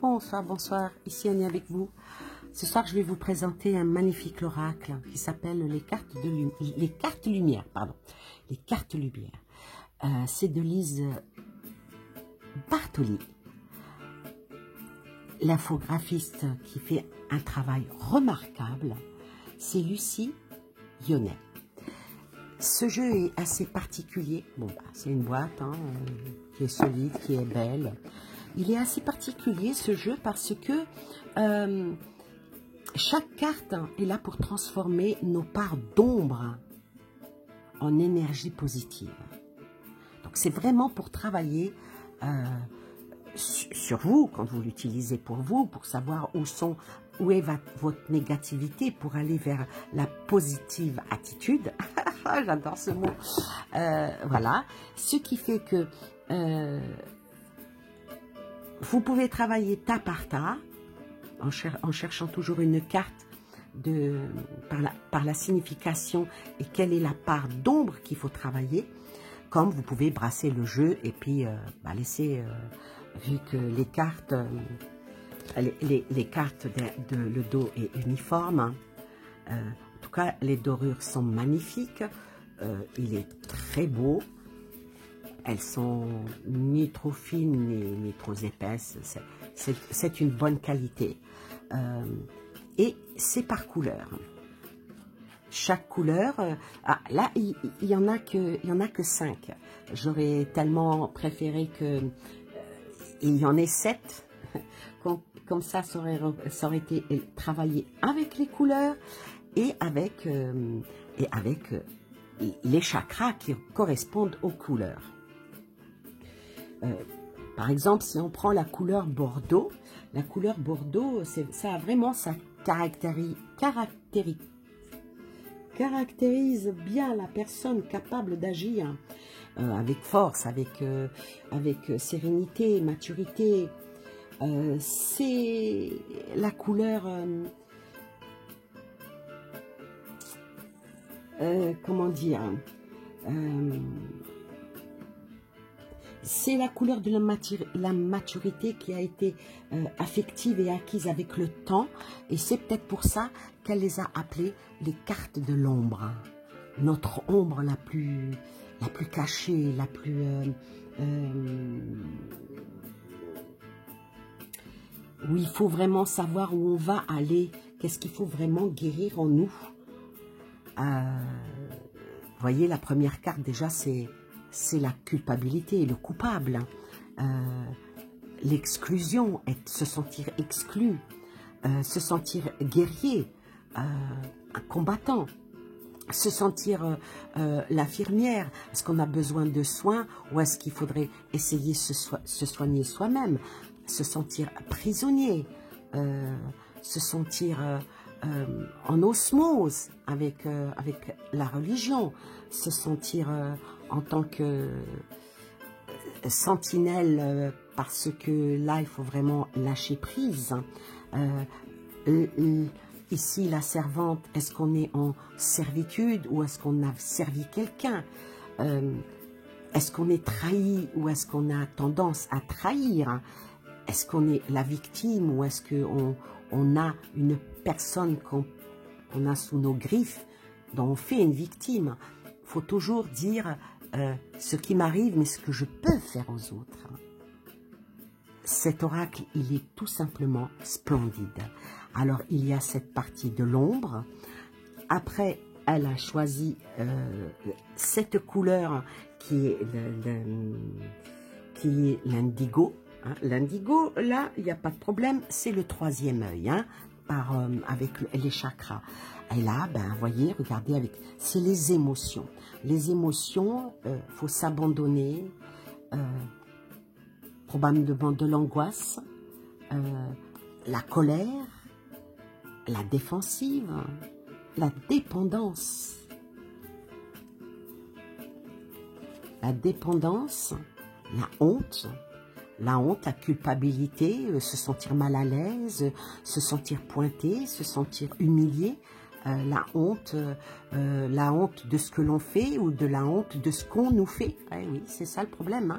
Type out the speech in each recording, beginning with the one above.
Bonsoir, bonsoir, ici Annie avec vous. Ce soir, je vais vous présenter un magnifique oracle qui s'appelle les cartes lumière. Les cartes lumière. C'est de Lise Bartoli, l'infographiste qui fait un travail remarquable. C'est Lucie Yonnet. Ce jeu est assez particulier. Bon, c'est une boîte qui est solide, qui est belle. Il est assez particulier ce jeu parce que chaque carte est là pour transformer nos parts d'ombre en énergie positive. Donc c'est vraiment pour travailler sur vous, quand vous l'utilisez pour vous, pour savoir où est votre négativité, pour aller vers la positive attitude. J'adore ce mot. Voilà. Ce qui fait que vous pouvez travailler tas par tas, en cherchant toujours une carte par la signification et quelle est la part d'ombre qu'il faut travailler, comme vous pouvez brasser le jeu et puis laisser, vu que les cartes, les cartes de le dos est uniforme, en tout cas les dorures sont magnifiques, il est très beau. Elles sont ni trop fines ni trop épaisses. C'est une bonne qualité. Et c'est par couleur. Chaque couleur... là, il y en a que 5. J'aurais tellement préféré qu'il y en ait 7. Comme ça aurait été travaillé avec les couleurs et avec les chakras qui correspondent aux couleurs. Par exemple, si on prend la couleur Bordeaux, ça a vraiment sa caractérise bien la personne capable d'agir avec force, avec sérénité, maturité. C'est la couleur, comment dire, c'est la couleur de la maturité qui a été affective et acquise avec le temps. Et c'est peut-être pour ça qu'elle les a appelées les cartes de l'ombre. Notre ombre la plus cachée, la plus... où il faut vraiment savoir où on va aller. Qu'est-ce qu'il faut vraiment guérir en nous. Vous voyez, la première carte déjà, c'est la culpabilité, le coupable, l'exclusion, se sentir exclu, se sentir guerrier, un combattant, se sentir l'infirmière. Est-ce qu'on a besoin de soins ou est-ce qu'il faudrait essayer de se soigner soi-même, se sentir prisonnier, se sentir en osmose avec la religion, se sentir en tant que sentinelle, parce que là, il faut vraiment lâcher prise. Ici, la servante, est-ce qu'on est en servitude ou est-ce qu'on a servi quelqu'un? Est-ce qu'on est trahi ou est-ce qu'on a tendance à trahir? Est-ce qu'on est la victime ou est-ce qu'on a une personne qu'on a sous nos griffes, dont on fait une victime? Il faut toujours dire ce qui m'arrive, mais ce que je peux faire aux autres. Cet oracle, il est tout simplement splendide. Alors, il y a cette partie de l'ombre. Après, elle a choisi cette couleur qui est l'indigo. L'indigo, là, il n'y a pas de problème, c'est le troisième œil, avec les chakras. Et là, vous voyez, regardez, c'est les émotions. Les émotions, faut s'abandonner, probablement de l'angoisse, la colère, la défensive, la dépendance. La dépendance, la honte, la culpabilité, se sentir mal à l'aise, se sentir pointé, se sentir humilié, la honte de ce que l'on fait ou de la honte de ce qu'on nous fait. Oui, c'est ça le problème.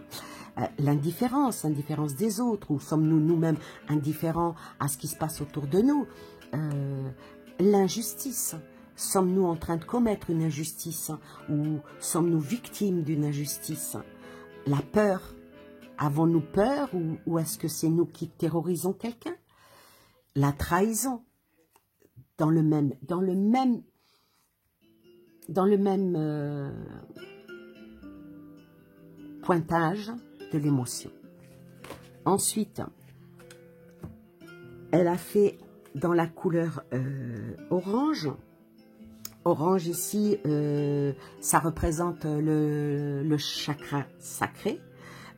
Hein. L'indifférence des autres, ou sommes-nous nous-mêmes indifférents à ce qui se passe autour de nous? L'injustice. Sommes-nous en train de commettre une injustice ou sommes-nous victimes d'une injustice? La peur. Avons-nous peur ou est-ce que c'est nous qui terrorisons quelqu'un? La trahison. Dans le même pointage de l'émotion. Ensuite, elle a fait dans la couleur orange. Orange ici, ça représente le chakra sacré.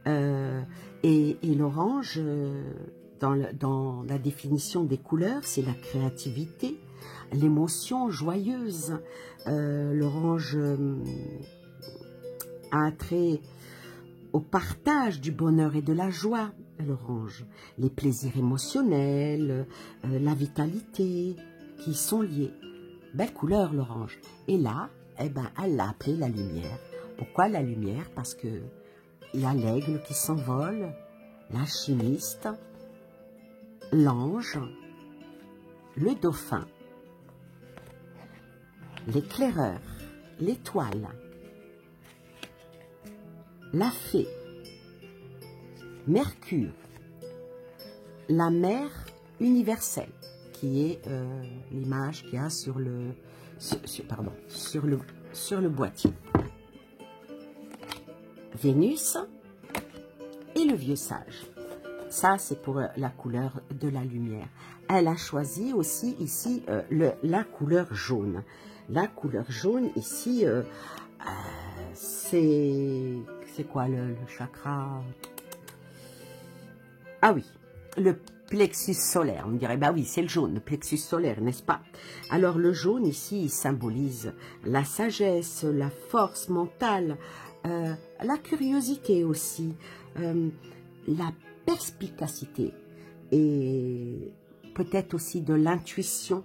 Et l'orange, dans la définition des couleurs, c'est la créativité, l'émotion joyeuse. L'orange a trait au partage du bonheur et de la joie. L'orange, les plaisirs émotionnels, la vitalité qui sont liés. Belle couleur l'orange. Et là, eh ben, elle l'a appelée la lumière. Pourquoi la lumière? Parce que il y a l'aigle qui s'envole, l'alchimiste, l'ange, le dauphin, l'éclaireur, l'étoile, la fée, Mercure, la mer universelle, qui est l'image qu'il y a sur le boîtier. Vénus et le vieux sage. Ça, c'est pour la couleur de la lumière. Elle a choisi aussi ici la couleur jaune. La couleur jaune ici, c'est quoi le chakra? Ah oui, le plexus solaire. On me dirait, bah oui, c'est le jaune, le plexus solaire, n'est-ce pas? Alors le jaune ici, il symbolise la sagesse, la force mentale, la curiosité aussi, la perspicacité et peut-être aussi de l'intuition.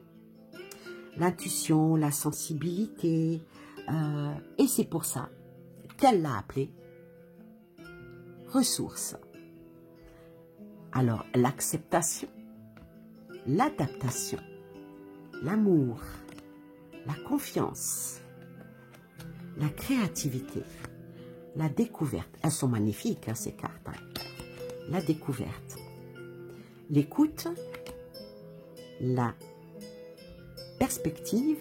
L'intuition, la sensibilité. Et c'est pour ça qu'elle l'a appelée ressource. Alors, l'acceptation, l'adaptation, l'amour, la confiance, la créativité, la découverte. Elles sont magnifiques, hein, ces cartes. Hein. La découverte, l'écoute, la perspective,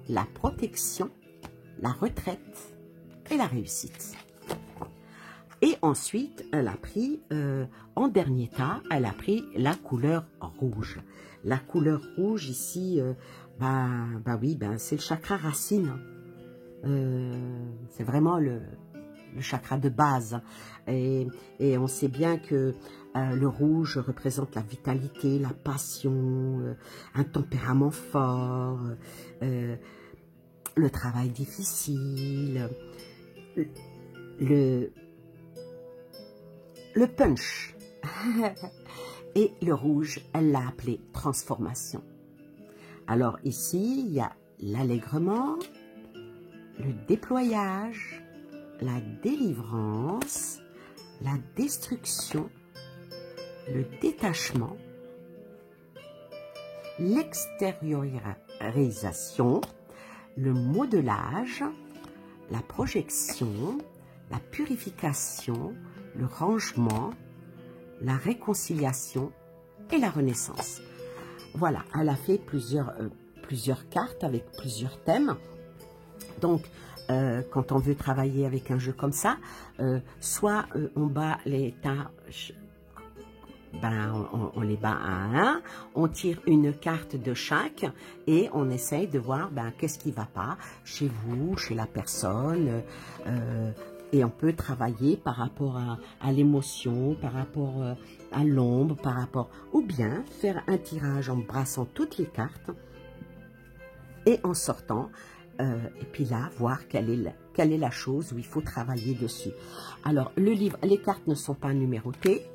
la protection, la retraite et la réussite. Et ensuite, elle a pris, en dernier tas, elle a pris la couleur rouge. La couleur rouge ici, oui, c'est le chakra racine. C'est vraiment le chakra de base. Et on sait bien que le rouge représente la vitalité, la passion, un tempérament fort, le travail difficile, le punch. Et le rouge, elle l'a appelé transformation. Alors ici, il y a l'allègrement, le déployage, la délivrance, la destruction, le détachement, l'extériorisation, le modelage, la projection, la purification, le rangement, la réconciliation et la renaissance. Voilà, elle a fait plusieurs cartes avec plusieurs thèmes. Donc, quand on veut travailler avec un jeu comme ça, soit on bat les tas, on les bat à 1, on tire une carte de chaque et on essaye de voir qu'est-ce qui ne va pas chez vous, chez la personne, et on peut travailler par rapport à l'émotion, par rapport à l'ombre, par rapport, ou bien faire un tirage en brassant toutes les cartes et en sortant. Et puis là, voir quelle est la chose où il faut travailler dessus. Alors, le livre, les cartes ne sont pas numérotées,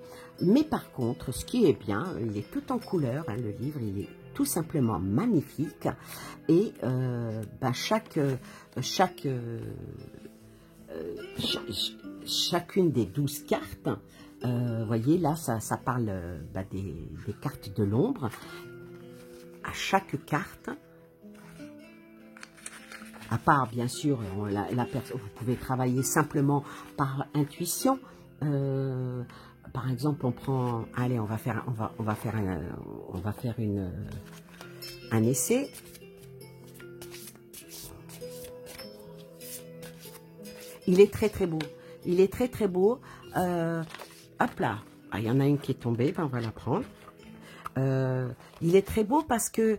mais par contre, ce qui est bien, il est tout en couleur, hein, le livre, il est tout simplement magnifique. Et chacune des 12 cartes, voyez là, ça parle des cartes de l'ombre. À chaque carte, à part bien sûr, vous pouvez travailler simplement par intuition. Par exemple, on prend, allez, on va faire un essai. Il est très très beau. Il est très très beau. Hop là, il y en a une qui est tombée, ben on va la prendre. Il est très beau parce que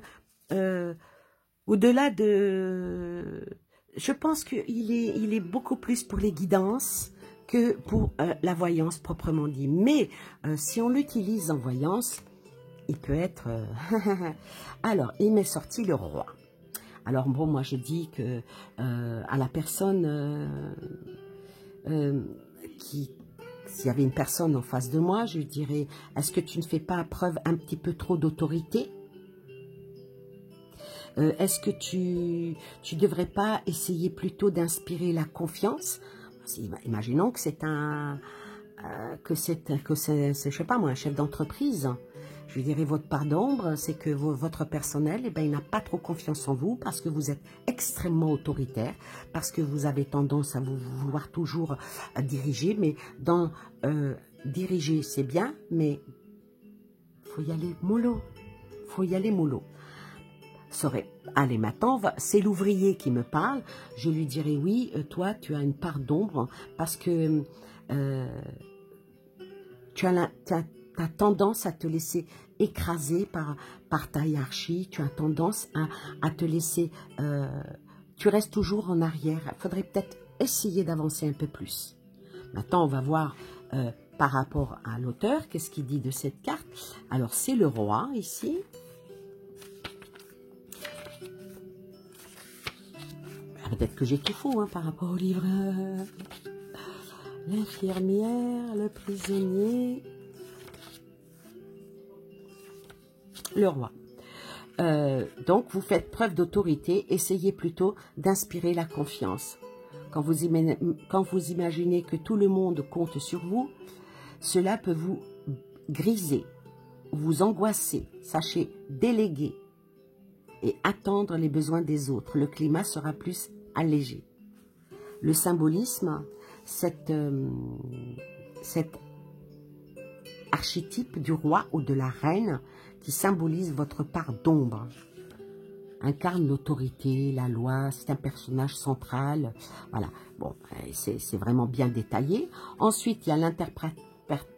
au-delà de... Je pense qu'il est beaucoup plus pour les guidances que pour la voyance proprement dit. Mais si on l'utilise en voyance, il peut être... Alors, il m'est sorti le roi. Alors bon, moi je dis que à la personne s'il y avait une personne en face de moi, je lui dirais, est-ce que tu ne fais pas preuve un petit peu trop d'autorité? Est-ce que tu devrais pas essayer plutôt d'inspirer la confiance? Imaginons que c'est je sais pas moi, un chef d'entreprise. Je lui dirais, votre part d'ombre, c'est que votre personnel, il n'a pas trop confiance en vous parce que vous êtes extrêmement autoritaire, parce que vous avez tendance à vouloir toujours diriger, mais diriger, c'est bien, mais faut y aller mollo. Faut y aller mollo. Allez, maintenant, c'est l'ouvrier qui me parle. Je lui dirai, oui, toi, tu as une part d'ombre parce que tu as tendance à te laisser écraser par ta hiérarchie. Tu as tendance à te laisser... tu restes toujours en arrière. Il faudrait peut-être essayer d'avancer un peu plus. Maintenant, on va voir par rapport à l'auteur, qu'est-ce qu'il dit de cette carte. Alors, c'est le roi, ici. Peut-être que j'ai tout faux hein, par rapport au livre. L'infirmière, le prisonnier, le roi. Donc, vous faites preuve d'autorité. Essayez plutôt d'inspirer la confiance. Quand vous imaginez que tout le monde compte sur vous, cela peut vous griser, vous angoisser. Sachez déléguer et attendre les besoins des autres. Le climat sera plus allégé. Le symbolisme, cet archétype du roi ou de la reine qui symbolise votre part d'ombre, incarne l'autorité, la loi, c'est un personnage central. Voilà, bon, c'est vraiment bien détaillé. Ensuite, il y a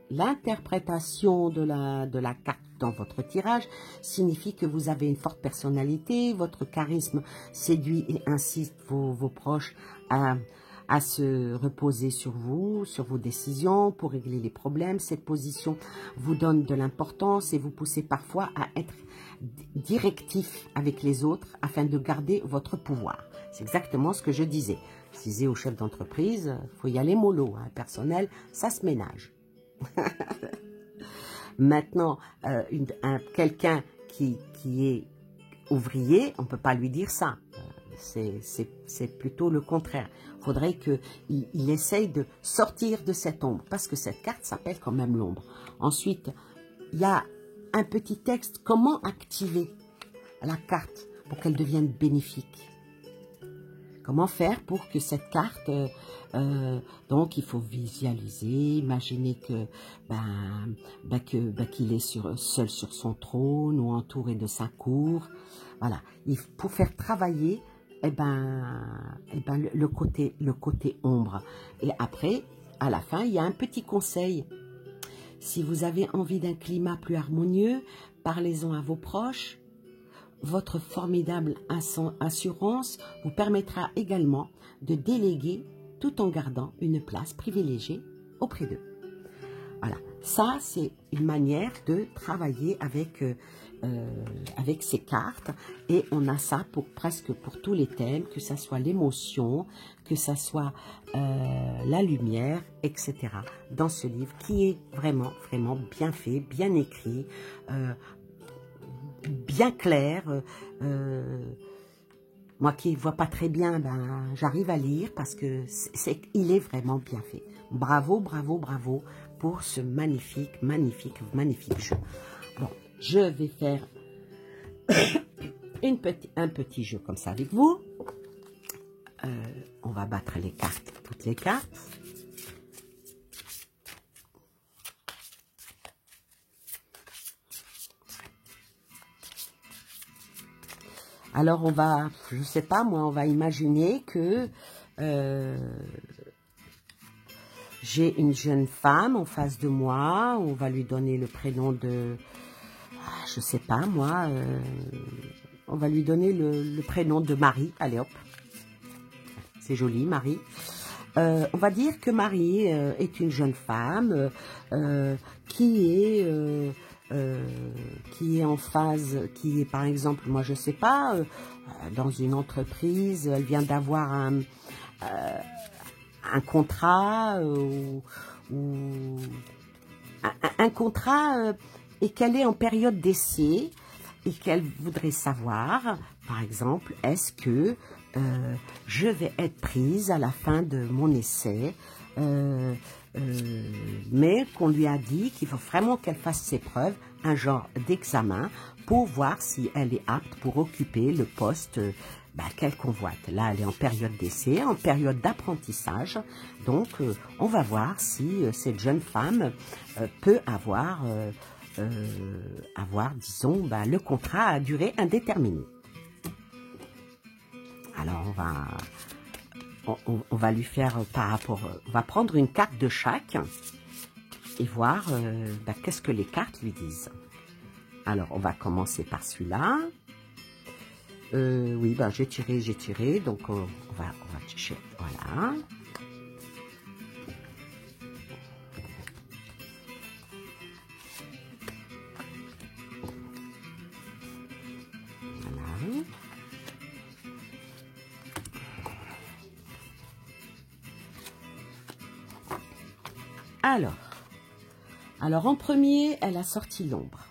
l'interprétation de la carte dans votre tirage, signifie que vous avez une forte personnalité, votre charisme séduit et incite vos proches à se reposer sur vous, sur vos décisions pour régler les problèmes. Cette position vous donne de l'importance et vous poussez parfois à être directif avec les autres afin de garder votre pouvoir. C'est exactement ce que je disais. Je disais au chef d'entreprise, il faut y aller mollo, hein, personnel, ça se ménage. Maintenant, quelqu'un qui est ouvrier, on ne peut pas lui dire ça. C'est plutôt le contraire. Il faudrait qu'il essaye de sortir de cette ombre, parce que cette carte s'appelle quand même l'ombre. Ensuite, il y a un petit texte, comment activer la carte pour qu'elle devienne bénéfique. Comment faire pour que cette carte, donc il faut visualiser, imaginer qu'il est seul sur son trône ou entouré de sa cour. Voilà, pour faire travailler le côté ombre. Et après, à la fin, il y a un petit conseil. Si vous avez envie d'un climat plus harmonieux, parlez-en à vos proches. Votre formidable assurance vous permettra également de déléguer tout en gardant une place privilégiée auprès d'eux. Voilà, ça c'est une manière de travailler avec ces cartes et on a ça presque pour tous les thèmes, que ça soit l'émotion, que ça soit la lumière, etc. dans ce livre qui est vraiment, vraiment bien fait, bien écrit, bien clair. Moi qui ne vois pas très bien, ben, j'arrive à lire parce que il est vraiment bien fait. Bravo, bravo, bravo pour ce magnifique, magnifique, magnifique jeu. Bon, je vais faire un petit jeu comme ça avec vous. On va battre les cartes, toutes les cartes. Alors on va, je sais pas moi, on va imaginer que j'ai une jeune femme en face de moi. On va lui donner le prénom de, je sais pas moi, on va lui donner le prénom de Marie. Allez hop, c'est joli, Marie. On va dire que Marie est une jeune femme qui est en phase, qui est par exemple, moi je sais pas, dans une entreprise, elle vient d'avoir un contrat ou un contrat et qu'elle est en période d'essai et qu'elle voudrait savoir, par exemple, est-ce que je vais être prise à la fin de mon essai, mais qu'on lui a dit qu'il faut vraiment qu'elle fasse ses preuves, un genre d'examen, pour voir si elle est apte pour occuper le poste qu'elle convoite. Là, elle est en période d'essai, en période d'apprentissage, donc on va voir si cette jeune femme peut avoir, disons, le contrat à durée indéterminée. Alors, on va lui faire par rapport... On va prendre une carte de chaque et voir qu'est-ce que les cartes lui disent. Alors, on va commencer par celui-là. Oui, j'ai tiré. Donc, on va chercher. Voilà. Voilà. Alors en premier, elle a sorti l'ombre.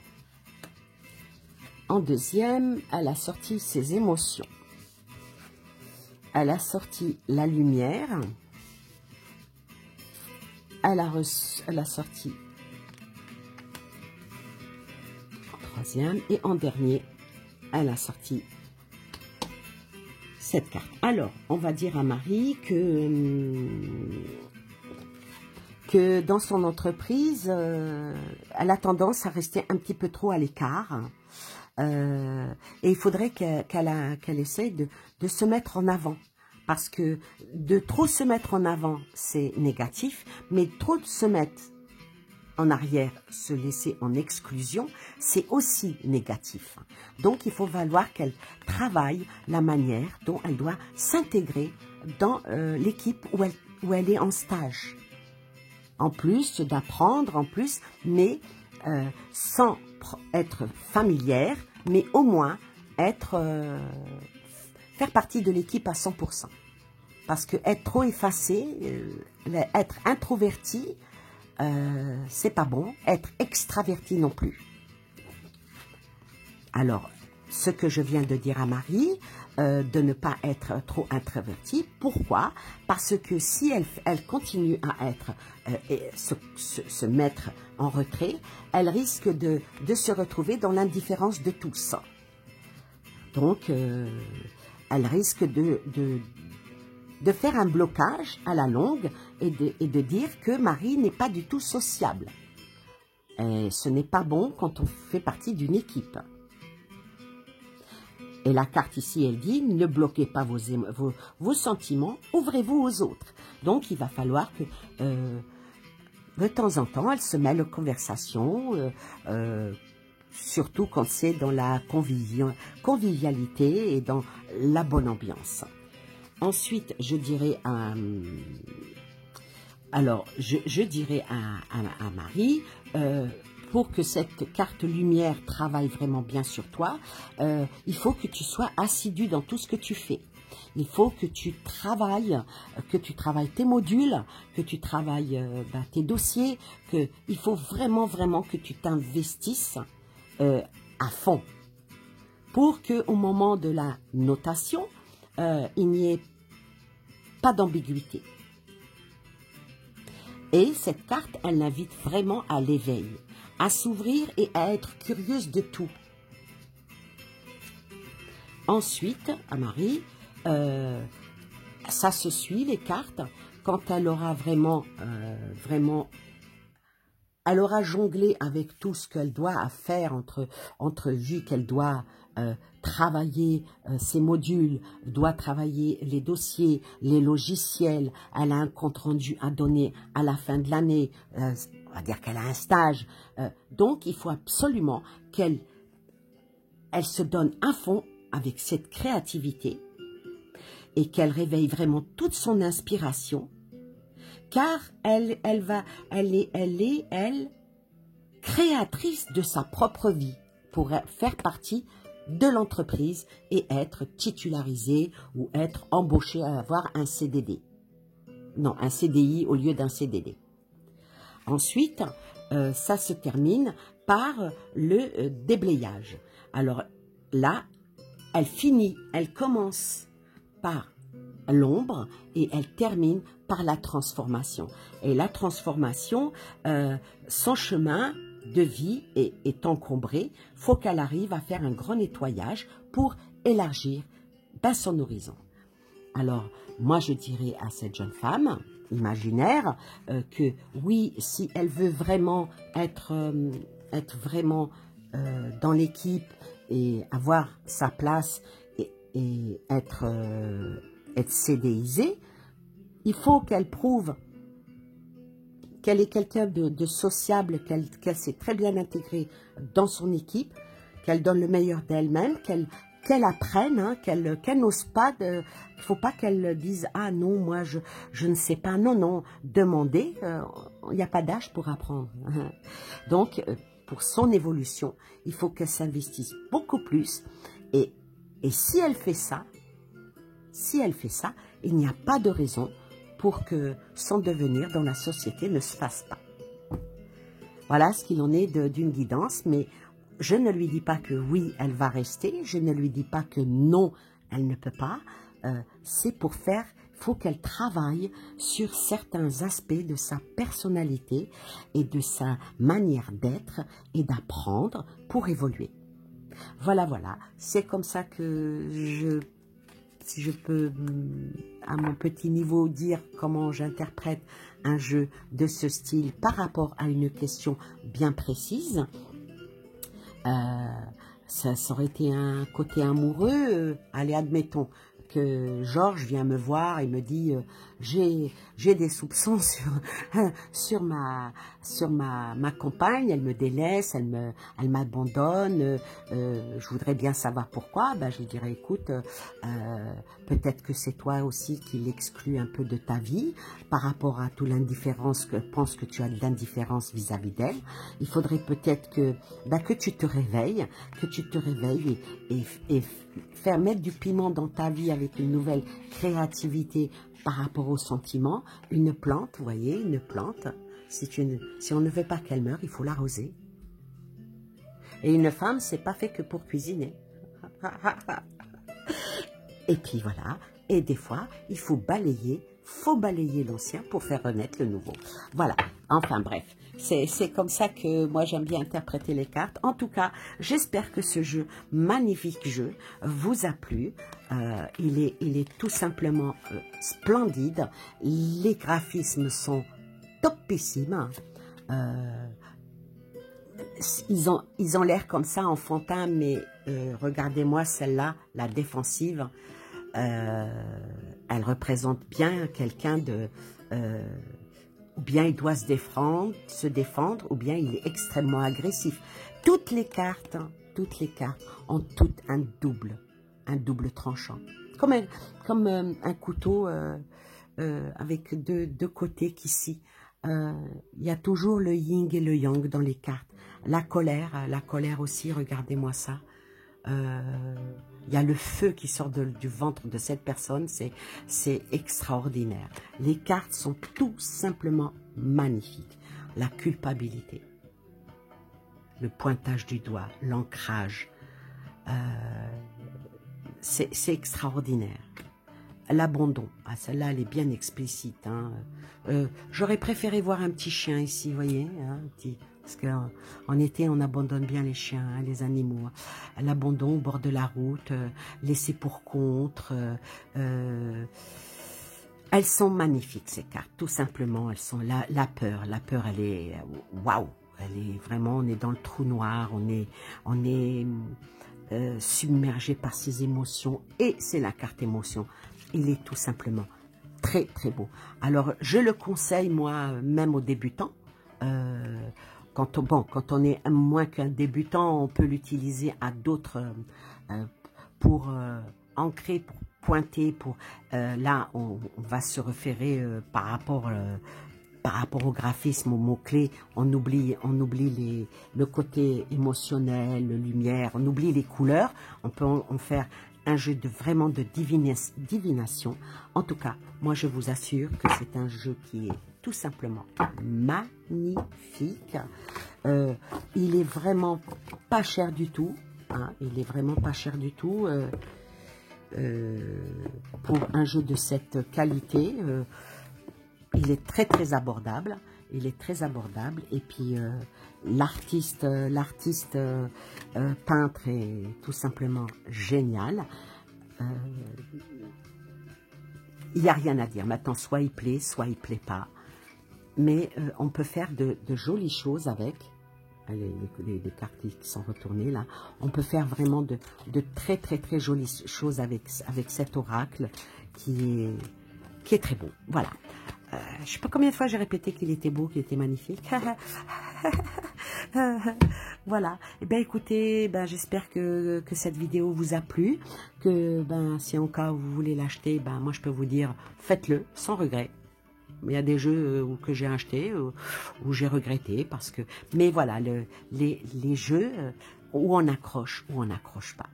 En deuxième, elle a sorti ses émotions. Elle a sorti la lumière. Elle a sorti en troisième. Et en dernier, elle a sorti cette carte. Alors, on va dire à Marie que dans son entreprise, elle a tendance à rester un petit peu trop à l'écart. Et il faudrait qu'elle essaye de se mettre en avant. Parce que de trop se mettre en avant, c'est négatif. Mais trop de se mettre en arrière, se laisser en exclusion, c'est aussi négatif. Donc, il faut falloir qu'elle travaille la manière dont elle doit s'intégrer dans l'équipe où elle est en stage. En plus d'apprendre, mais sans être familière, mais au moins faire partie de l'équipe à 100%. Parce que être trop effacé, être introverti, c'est pas bon. Être extraverti non plus. Alors, ce que je viens de dire à Marie, de ne pas être trop introvertie. Pourquoi? Parce que si elle continue à être se mettre en retrait, elle risque de se retrouver dans l'indifférence de tous. Donc, elle risque de faire un blocage à la longue et de dire que Marie n'est pas du tout sociable. Et ce n'est pas bon quand on fait partie d'une équipe. Et la carte ici, elle dit, ne bloquez pas vos sentiments, ouvrez-vous aux autres. Donc, il va falloir que, de temps en temps, elle se mêle aux conversations, surtout quand c'est dans la convivialité et dans la bonne ambiance. Ensuite, je dirais je dirais à Marie, pour que cette carte lumière travaille vraiment bien sur toi, il faut que tu sois assidu dans tout ce que tu fais. Il faut que tu travailles tes modules, que tu travailles tes dossiers, il faut vraiment que tu t'investisses à fond. pour qu'au moment de la notation, il n'y ait pas d'ambiguïté. Et cette carte, elle l'invite vraiment à l'éveil, à s'ouvrir et à être curieuse de tout. Ensuite, à Marie, ça se suit les cartes. Quand elle aura vraiment, elle aura jonglé avec tout ce qu'elle doit faire vu qu'elle doit travailler ses modules, doit travailler les dossiers, les logiciels, elle a un compte-rendu à donner à la fin de l'année, on va dire qu'elle a un stage. Donc, il faut absolument qu'elle se donne à fond avec cette créativité et qu'elle réveille vraiment toute son inspiration, car elle est créatrice de sa propre vie pour faire partie de l'entreprise et être titularisée ou être embauchée à avoir un CDD. Non, un CDI au lieu d'un CDD. Ensuite, ça se termine par le déblayage. Alors là, elle commence par l'ombre et elle termine par la transformation. Et la transformation, son chemin de vie est encombré. Il faut qu'elle arrive à faire un grand nettoyage pour élargir son horizon. Alors, moi, je dirais à cette jeune femme imaginaire que oui, si elle veut vraiment être vraiment dans l'équipe et avoir sa place et être CDIsée, il faut qu'elle prouve qu'elle est quelqu'un de sociable, qu'elle s'est très bien intégrée dans son équipe, qu'elle donne le meilleur d'elle-même, qu'elle apprenne, hein, qu'elle n'ose pas, il ne faut pas qu'elle dise « Ah non, moi je ne sais pas ». Non, non, demandez, il n'y a pas d'âge pour apprendre. Donc, pour son évolution, il faut qu'elle s'investisse beaucoup plus. Et si elle fait ça, il n'y a pas de raison pour que son devenir dans la société ne se fasse pas. Voilà ce qu'il en est d'une guidance, mais je ne lui dis pas que oui, elle va rester, je ne lui dis pas que non, elle ne peut pas. C'est pour faire, il faut qu'elle travaille sur certains aspects de sa personnalité et de sa manière d'être et d'apprendre pour évoluer. Voilà, voilà, c'est comme ça que si je peux, à mon petit niveau, dire comment j'interprète un jeu de ce style par rapport à une question bien précise. Ça aurait été un côté amoureux. Allez, admettons que Georges vient me voir et me dit j'ai des soupçons sur ma compagne, elle me délaisse, elle m'abandonne, je voudrais bien savoir pourquoi. Ben, je lui dirais écoute, peut-être que c'est toi aussi qui l'exclus un peu de ta vie par rapport à toute l'indifférence que pense que tu as de l'indifférence vis-à-vis d'elle. Il faudrait peut-être que tu te réveilles, et faire mettre du piment dans ta vie avec une nouvelle créativité par rapport aux sentiments. Une plante, vous voyez, une plante, si on ne veut pas qu'elle meure, il faut l'arroser. Et une femme, c'est pas fait que pour cuisiner. Et puis voilà, et des fois, il faut balayer l'ancien pour faire renaître le nouveau. Voilà, enfin bref, c'est comme ça que moi j'aime bien interpréter les cartes. En tout cas, j'espère que ce jeu, magnifique jeu, vous a plu. Il est tout simplement splendide. Les graphismes sont topissimes. Ils ont l'air comme ça enfantins, mais regardez-moi celle-là, la défensive. Elle représente bien quelqu'un de... ou bien il doit se défendre, ou bien il est extrêmement agressif. Toutes les cartes ont toutes un double tranchant. Comme un couteau avec deux côtés qui scie. Il y a toujours le yin et le yang dans les cartes. La colère aussi, regardez-moi ça. Il y a le feu qui sort du ventre de cette personne, c'est extraordinaire. Les cartes sont tout simplement magnifiques. La culpabilité, le pointage du doigt, l'ancrage, C'est extraordinaire. L'abandon, ah, celle-là, elle est bien explicite. Hein. J'aurais préféré voir un petit chien ici, vous voyez, hein, parce qu'en été, on abandonne bien les chiens, hein, les animaux. Hein. L'abandon au bord de la route, laissé pour contre. Elles sont magnifiques, ces cartes, tout simplement. Elles sont la peur, elle est waouh, elle est vraiment, on est dans le trou noir, on est submergé par ses émotions, et c'est la carte émotion. Il est tout simplement très très beau. Alors je le conseille moi même aux débutants. Quand on est moins qu'un débutant, on peut l'utiliser à d'autres pour ancrer, pour pointer. Là on va se référer par rapport au graphisme, aux mots-clés, on oublie le côté émotionnel, la lumière, on oublie les couleurs, on peut en faire un jeu vraiment de divination. En tout cas, moi je vous assure que c'est un jeu qui est tout simplement magnifique. Il est vraiment pas cher du tout, hein, il est vraiment pas cher du tout pour un jeu de cette qualité. Il est très très abordable, et puis l'artiste peintre est tout simplement génial. Il n'y a rien à dire. Maintenant, soit il plaît pas, mais on peut faire de jolies choses avec les cartes qui sont retournées là. On peut faire vraiment de très très très jolies choses avec cet oracle qui est très beau. Voilà. Je ne sais pas combien de fois j'ai répété qu'il était beau, qu'il était magnifique. Voilà. Eh bien, écoutez, j'espère que cette vidéo vous a plu. Que si en cas où vous voulez l'acheter, moi je peux vous dire, faites-le sans regret. Il y a des jeux que j'ai achetés où j'ai regretté parce que. Mais voilà, les jeux où on accroche ou on n'accroche pas.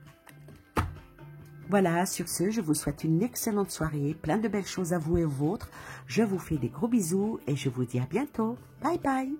Voilà, sur ce, je vous souhaite une excellente soirée, plein de belles choses à vous et aux vôtres. Je vous fais des gros bisous et je vous dis à bientôt. Bye bye.